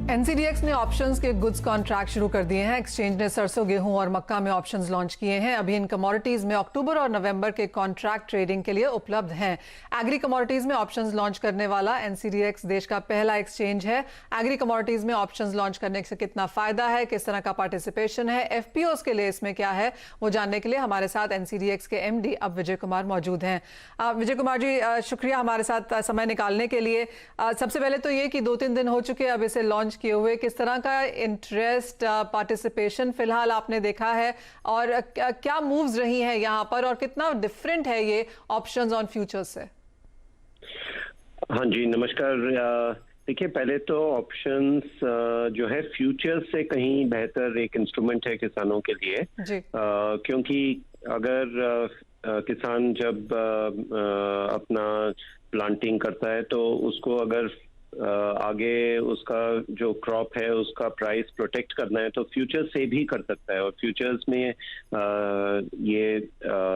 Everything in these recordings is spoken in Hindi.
एनसीडीएक्स ने ऑप्शंस के गुड्स कॉन्ट्रैक्ट शुरू कर दिए हैं। एक्सचेंज ने सरसों, गेहूं और मक्का में ऑप्शंस लॉन्च किए हैं। अभी इन कमोडिटीज में अक्टूबर और नवंबर के कॉन्ट्रैक्ट ट्रेडिंग के लिए उपलब्ध हैं। एग्री कमोडिटीज में ऑप्शंस लॉन्च करने वाला एनसीडीएक्स देश का पहला एक्सचेंज है। एग्री कमोडिटीज में ऑप्शंस लॉन्च करने से कितना फायदा है, किस तरह का पार्टिसिपेशन है, एफपीओस के लिए इसमें क्या है, वो जानने के लिए हमारे साथ एनसीडीएक्स के एमडी अब विजय कुमार मौजूद हैं। विजय कुमार जी, शुक्रिया हमारे साथ समय निकालने के लिए। सबसे पहले तो ये कि 2-3 दिन हो चुके हैं अब इसे लॉन्च किए हुए, किस तरह का इंटरेस्ट, पार्टिसिपेशन फिलहाल आपने देखा है और क्या मूव्स रही हैं यहाँ पर और कितना डिफरेंट है ये ऑप्शंस ऑन फ्यूचर्स से? हाँ जी, नमस्कार। देखिए, पहले तो ऑप्शंस जो है फ्यूचर्स से कहीं बेहतर एक इंस्ट्रूमेंट है किसानों के लिए, क्योंकि अगर किसान जब अपना प्लांटिंग करता है तो उसको अगर आगे उसका जो क्रॉप है उसका प्राइस प्रोटेक्ट करना है तो फ्यूचर्स से भी कर सकता है। और फ्यूचर्स में ये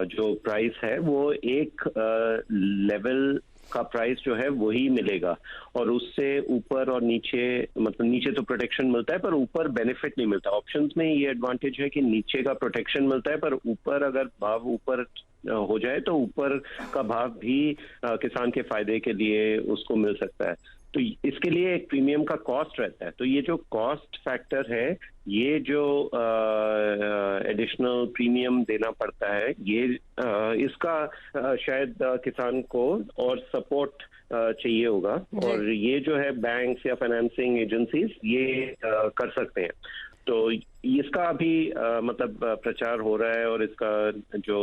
जो प्राइस है वो एक लेवल का प्राइस जो है वही मिलेगा और उससे ऊपर और नीचे, मतलब नीचे तो प्रोटेक्शन मिलता है पर ऊपर बेनिफिट नहीं मिलता। ऑप्शंस में ये एडवांटेज है कि नीचे का प्रोटेक्शन मिलता है पर ऊपर अगर भाव ऊपर हो जाए तो ऊपर का भाव भी किसान के फायदे के लिए उसको मिल सकता है। तो इसके लिए एक प्रीमियम का कॉस्ट रहता है। तो ये जो कॉस्ट फैक्टर है, ये जो एडिशनल प्रीमियम देना पड़ता है, ये इसका शायद किसान को और सपोर्ट चाहिए होगा और ये जो है बैंक्स या फाइनेंसिंग एजेंसीज ये कर सकते हैं। तो इसका अभी मतलब प्रचार हो रहा है और इसका जो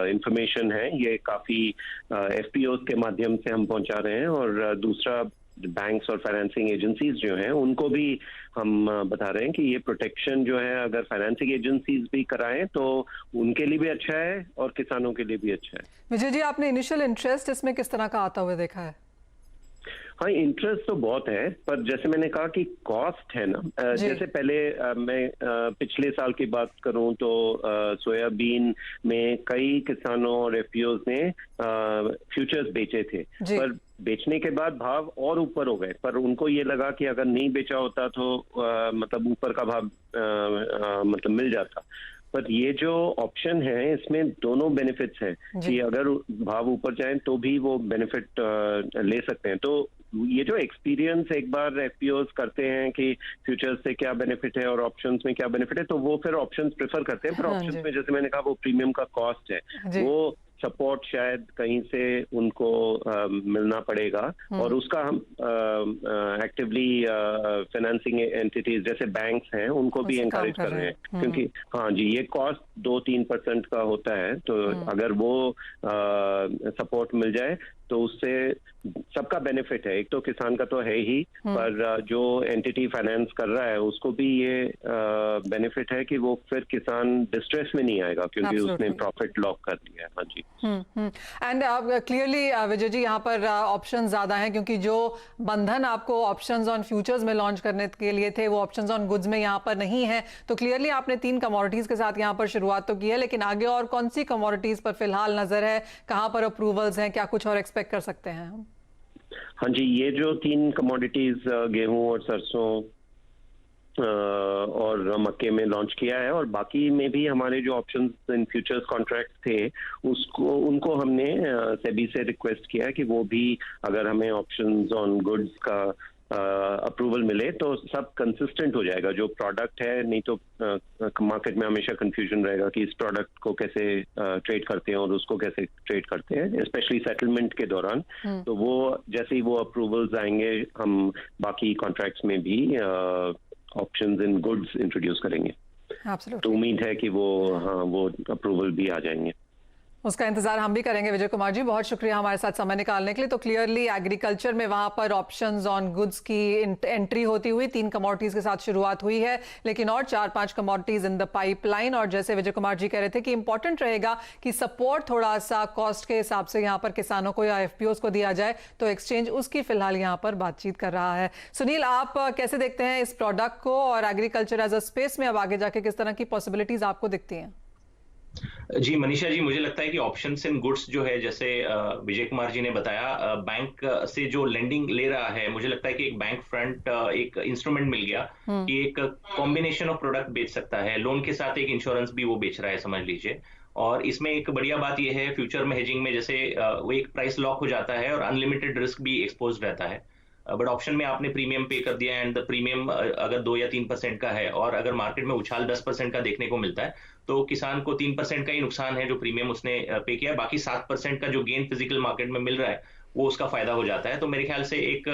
इंफॉर्मेशन है ये काफी एफपीओ के माध्यम से हम पहुंचा रहे हैं और दूसरा बैंक्स और फाइनेंसिंग एजेंसीज जो हैं उनको भी हम बता रहे हैं कि ये प्रोटेक्शन जो है अगर फाइनेंसिंग एजेंसीज भी कराएं तो उनके लिए भी अच्छा है और किसानों के लिए भी अच्छा है। विजय जी, आपने इनिशियल इंटरेस्ट इसमें किस तरह का आता हुआ देखा है? हाँ, इंटरेस्ट तो बहुत है पर जैसे मैंने कहा कि कॉस्ट है ना, जैसे पहले मैं पिछले साल की बात करूं तो सोयाबीन में कई किसानों और एफपीओज ने फ्यूचर्स बेचे थे पर बेचने के बाद भाव और ऊपर हो गए, पर उनको ये लगा कि अगर नहीं बेचा होता तो मतलब ऊपर का भाव मतलब मिल जाता। पर ये जो ऑप्शन है इसमें दोनों बेनिफिट्स हैं कि अगर भाव ऊपर जाए तो भी वो बेनिफिट ले सकते हैं। तो ये जो एक्सपीरियंस एक बार एफपीओज करते हैं कि फ्यूचर्स से क्या बेनिफिट है और ऑप्शंस में क्या बेनिफिट है तो वो फिर ऑप्शंस प्रेफर करते हैं। पर ऑप्शंस में जैसे मैंने कहा वो प्रीमियम का कॉस्ट है, वो सपोर्ट शायद कहीं से उनको मिलना पड़ेगा और उसका हम एक्टिवली फाइनेंसिंग एंटिटीज जैसे बैंक्स हैं उनको भी एनकरेज कर रहे हैं क्योंकि हाँ जी, ये कॉस्ट 2-3% का होता है। तो अगर वो सपोर्ट मिल जाए तो उससे सबका बेनिफिट है। एक तो किसान का तो है ही, पर जो एंटिटी फाइनेंस कर रहा है उसको भी ये बेनिफिट है कि वो फिर किसान डिस्ट्रेस में नहीं आएगा क्योंकि उसने प्रॉफिट लॉक कर लिया है। हाँ जी। एंड क्लियरली विजय जी, यहाँ पर ऑप्शंस ज्यादा हैं क्योंकि जो बंधन आपको ऑप्शंस ऑन फ्यूचर्स में लॉन्च करने के लिए थे वो ऑप्शंस ऑन गुड्स में यहाँ पर नहीं है। तो क्लियरली आपने 3 कमोडिटीज के साथ यहाँ पर शुरुआत तो की है, लेकिन आगे और कौन सी कमोडिटीज पर फिलहाल नजर है, कहाँ पर अप्रूवल्स हैं, क्या कुछ और एक्सपेक्ट कर सकते हैं हम? हाँ जी, ये जो 3 कमोडिटीज गेहूं और सरसों और मक्के में लॉन्च किया है और बाकी में भी हमारे जो ऑप्शंस इन फ्यूचर्स कॉन्ट्रैक्ट थे उनको हमने सेबी से रिक्वेस्ट किया है कि वो भी अगर हमें ऑप्शंस ऑन गुड्स का अप्रूवल मिले तो सब कंसिस्टेंट हो जाएगा। जो प्रोडक्ट है, नहीं तो मार्केट में हमेशा कंफ्यूजन रहेगा कि इस प्रोडक्ट को कैसे ट्रेड करते हैं और उसको कैसे ट्रेड करते हैं, स्पेशली सेटलमेंट के दौरान। तो वो जैसे ही वो अप्रूवल्स आएंगे हम बाकी कॉन्ट्रैक्ट्स में भी ऑप्शंस इन गुड्स इंट्रोड्यूस करेंगे। तो उम्मीद है कि वो अप्रूवल भी आ जाएंगे। उसका इंतजार हम भी करेंगे। विजय कुमार जी, बहुत शुक्रिया हमारे साथ समय निकालने के लिए। तो क्लियरली एग्रीकल्चर में वहां पर ऑप्शंस ऑन गुड्स की एंट्री होती हुई 3 कमोडिटीज के साथ शुरुआत हुई है, लेकिन और 4-5 कमोडिटीज इन द पाइपलाइन। और जैसे विजय कुमार जी कह रहे थे कि इंपॉर्टेंट रहेगा कि सपोर्ट थोड़ा सा कॉस्ट के हिसाब से यहाँ पर किसानों को या एफपीओज को दिया जाए, तो एक्सचेंज उसकी फिलहाल यहाँ पर बातचीत कर रहा है। सुनील, आप कैसे देखते हैं इस प्रोडक्ट को और एग्रीकल्चर एज अ स्पेस में अब आगे जाके किस तरह की पॉसिबिलिटीज आपको दिखती हैं? जी, मनीषा जी, मुझे लगता है कि ऑप्शंस इन गुड्स जो है, जैसे विजय कुमार जी ने बताया, बैंक से जो लेंडिंग ले रहा है, मुझे लगता है कि एक बैंक फ्रंट एक इंस्ट्रूमेंट मिल गया कि एक कॉम्बिनेशन ऑफ प्रोडक्ट बेच सकता है। लोन के साथ एक इंश्योरेंस भी वो बेच रहा है, समझ लीजिए। और इसमें एक बढ़िया बात ये है, फ्यूचर में हेजिंग में जैसे वो एक प्राइस लॉक हो जाता है और अनलिमिटेड रिस्क भी एक्सपोज्ड रहता है। बट ऑप्शन में आपने प्रीमियम पे कर दिया एंड द प्रीमियम अगर 2 या 3% का है और अगर मार्केट में उछाल 10% का देखने को मिलता है, तो किसान को 3% का ही नुकसान है जो प्रीमियम उसने पे किया है। बाकी 7% का जो गेन फिजिकल मार्केट में मिल रहा है, वो उसका फायदा हो जाता है। तो मेरे ख्याल से एक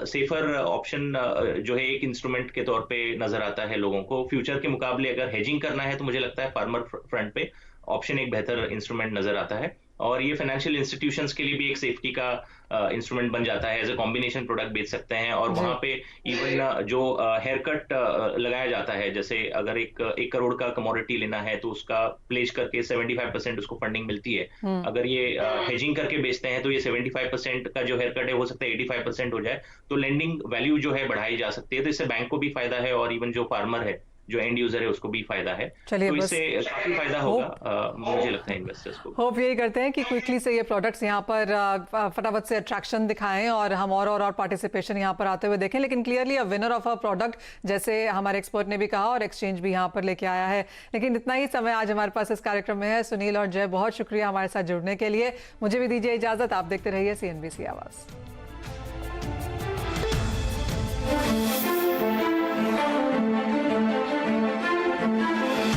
सेफर ऑप्शन जो है एक इंस्ट्रूमेंट के तौर पे नजर आता है लोगों को। फ्यूचर के मुकाबले अगर हेजिंग करना है तो मुझे लगता है फार्मर फ्रंट पे ऑप्शन एक बेहतर इंस्ट्रूमेंट नजर आता है। और ये फाइनेंशियल इंस्टीट्यूशंस के लिए भी एक सेफ्टी का इंस्ट्रूमेंट बन जाता है। एज ए कॉम्बिनेशन प्रोडक्ट बेच सकते हैं और वहां पे इवन जो हेयर कट लगाया जाता है, जैसे अगर 1 करोड़ का कमोडिटी लेना है तो उसका प्लेज करके 75% उसको फंडिंग मिलती है। अगर ये हेजिंग करके बेचते हैं तो ये 75% का जो हेयर कट है हो सकता है 85% हो जाए। तो लेंडिंग वैल्यू जो है बढ़ाई जा सकती है। तो इससे बैंक को भी फायदा है और इवन जो फार्मर है, जो एंड यूजर है, उसको भी फायदा है। चलिए, तो बस इससे काफी फायदा होगा, मुझे लगता है इन्वेस्टर्स को। होप यही करते हैं कि क्विकली से ये प्रोडक्ट्स यहाँ पर फटाफट से अट्रैक्शन दिखाएं और हम और पार्टिसिपेशन यहाँ पर आते हुए देखें। लेकिन clearly a winner of a product, जैसे हमारे एक्सपर्ट ने भी कहा, और एक्सचेंज भी यहाँ पर लेके आया है। लेकिन इतना ही समय आज हमारे पास इस कार्यक्रम में है। सुनील और जय, बहुत शुक्रिया हमारे साथ जुड़ने के लिए। मुझे भी दीजिए इजाजत। आप देखते रहिए CNBC आवाज।